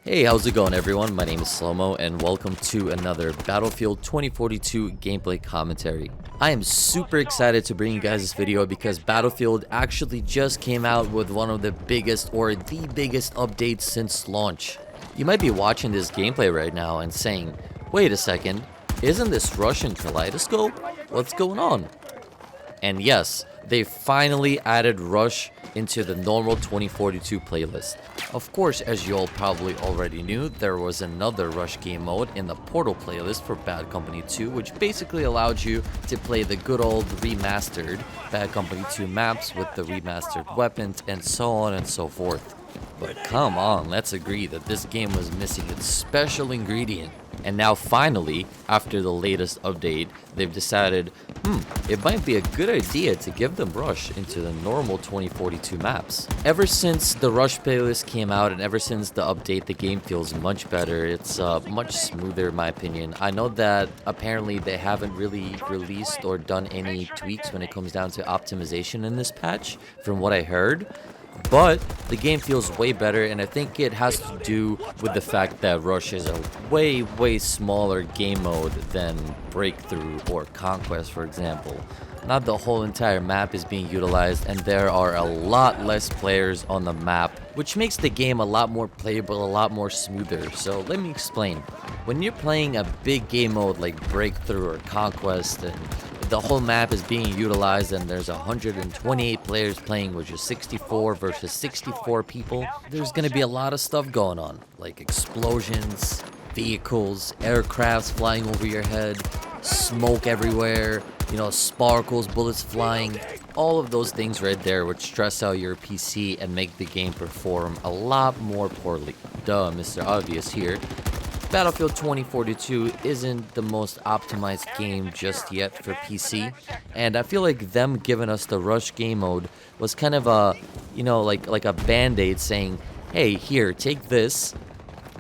Hey, how's it going everyone? My name is Slomo and welcome to another Battlefield 2042 gameplay commentary. I am super excited to bring you guys this video because Battlefield actually just came out with one of the biggest or the biggest updates since launch. You might be watching this gameplay right now and saying, wait a second, isn't this Russian kaleidoscope? What's going on? And yes, they finally added Rush into the normal 2042 playlist. Of course, as you all probably already knew, there was another Rush game mode in the Portal playlist for Bad Company 2, which basically allowed you to play the good old remastered Bad Company 2 maps with the remastered weapons and so on and so forth. But come on, let's agree that this game was missing its special ingredient. And now finally, after the latest update, they've decided, it might be a good idea to give them Rush into the normal 2042 maps. Ever since the Rush playlist came out and ever since the update, the game feels much better. It's much smoother in my opinion. I know that apparently they haven't really released or done any tweaks when it comes down to optimization in this patch, from what I heard. But the game feels way better, and I think it has to do with the fact that Rush is a way smaller game mode than Breakthrough or Conquest, for example. Not the whole entire map is being utilized, and there are a lot less players on the map, which makes the game a lot more playable, a lot more smoother. So let me explain. When you're playing a big game mode like Breakthrough or Conquest, and the whole map is being utilized and there's 128 players playing, which is 64 versus 64 people, there's gonna be a lot of stuff going on, like explosions, vehicles, aircrafts flying over your head, smoke everywhere, sparkles, bullets flying, all of those things right there would stress out your PC and make the game perform a lot more poorly. Duh, Mr. Obvious here. Battlefield 2042 isn't the most optimized game just yet for PC, and I feel like them giving us the Rush game mode was kind of a, like a band-aid saying, hey, here, take this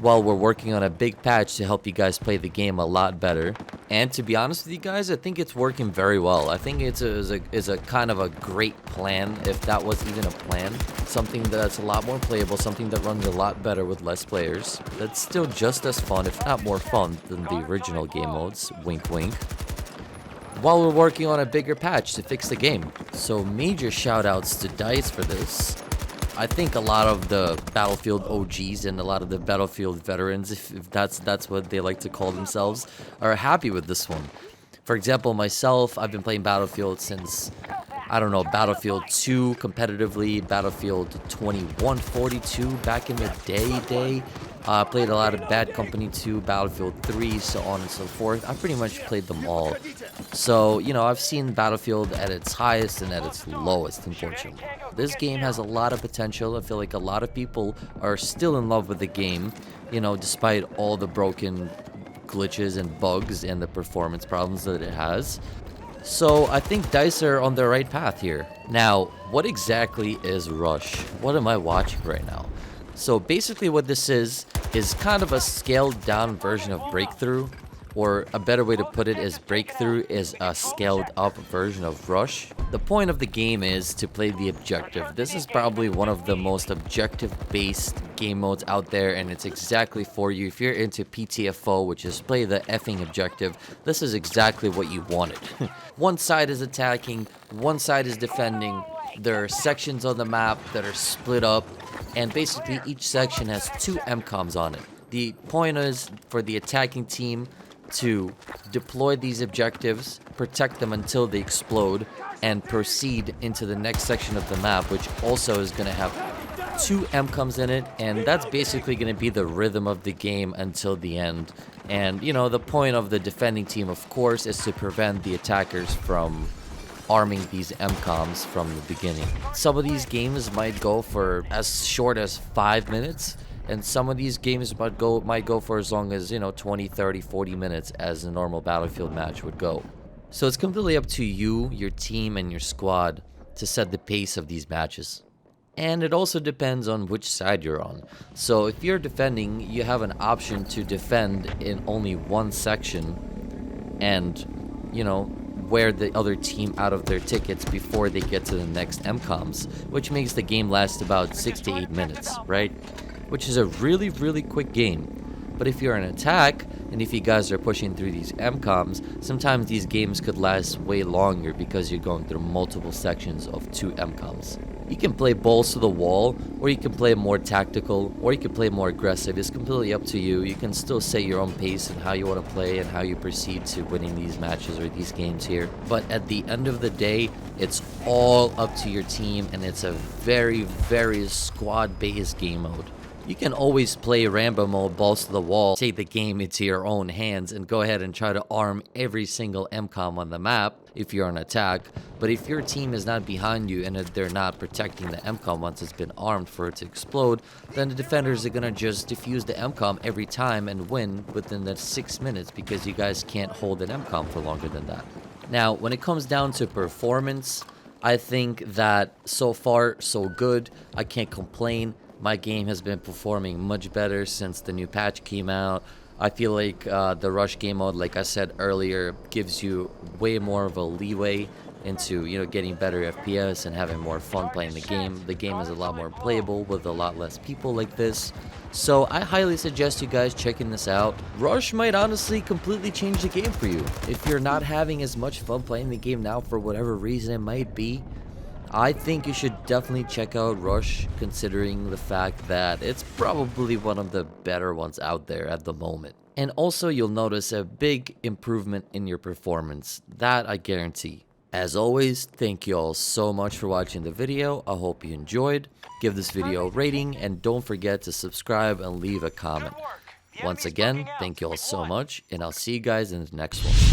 while we're working on a big patch to help you guys play the game a lot better. And to be honest with you guys, I think it's working very well. I think it's a kind of a great plan, if that was even a plan. Something that's a lot more playable, something that runs a lot better with less players. That's still just as fun, if not more fun, than the original game modes, wink wink. While we're working on a bigger patch to fix the game. So major shout outs to DICE for this. I think a lot of the Battlefield OGs and a lot of the Battlefield veterans, if that's what they like to call themselves, are happy with this one. For example, myself, I've been playing Battlefield since, Battlefield 2 competitively, Battlefield 2142 back in the day. I played a lot of Bad Company 2, Battlefield 3, so on and so forth. I pretty much played them all. So, I've seen Battlefield at its highest and at its lowest, unfortunately. This game has a lot of potential. I feel like a lot of people are still in love with the game, despite all the broken glitches and bugs and the performance problems that it has. So I think DICE are on the right path here. Now, what exactly is Rush? What am I watching right now? So basically what this is kind of a scaled down version of Breakthrough, or a better way to put it is Breakthrough is a scaled up version of Rush. The point of the game is to play the objective. This is probably one of the most objective based game modes out there, and it's exactly for you. If you're into PTFO, which is play the effing objective, this is exactly what you wanted. One side is attacking, one side is defending. There are sections on the map that are split up, and basically each section has 2 MCOMs on it. The point is for the attacking team to deploy these objectives, protect them until they explode, and proceed into the next section of the map, which also is going to have 2 MCOMs in it, and that's basically going to be the rhythm of the game until the end. And, the point of the defending team, of course, is to prevent the attackers from arming these MCOMs from the beginning. Some of these games might go for as short as 5 minutes, and some of these games might go for as long as 20, 30, 40 minutes as a normal Battlefield match would go. So it's completely up to you, your team, and your squad to set the pace of these matches. And it also depends on which side you're on. So if you're defending, you have an option to defend in only one section and wear the other team out of their tickets before they get to the next MCOMs, which makes the game last about 6 to 8 minutes, right? which is a really quick game. But if you're an attack, and if you guys are pushing through these MCOMs, sometimes these games could last way longer because you're going through multiple sections of 2 MCOMs. You can play balls to the wall, or you can play more tactical, or you can play more aggressive. It's completely up to you. You can still set your own pace and how you want to play and how you proceed to winning these matches or these games here. But at the end of the day, it's all up to your team, and it's a very squad-based game mode. You can always play Rambo mode, balls to the wall, take the game into your own hands and go ahead and try to arm every single MCOM on the map if you're on attack. But if your team is not behind you and if they're not protecting the MCOM once it's been armed for it to explode, then the defenders are gonna just defuse the MCOM every time and win within the 6 minutes because you guys can't hold an MCOM for longer than that. Now, when it comes down to performance, I think that so far so good. I can't complain. My game has been performing much better since the new patch came out. I feel like the rush game mode, like I said earlier, gives you way more of a leeway into, you know, getting better FPS and having more fun playing the game. The game is a lot more playable with a lot less people like this. So I highly suggest you guys checking this out. Rush might honestly completely change the game for you. If you're not having as much fun playing the game now for whatever reason it might be, I think you should definitely check out Rush, considering the fact that it's probably one of the better ones out there at the moment. And also you'll notice a big improvement in your performance, that I guarantee. As always, thank you all so much for watching the video. I hope you enjoyed. Give this video a rating and don't forget to subscribe and leave a comment. Once again, thank you all so much, and I'll see you guys in the next one.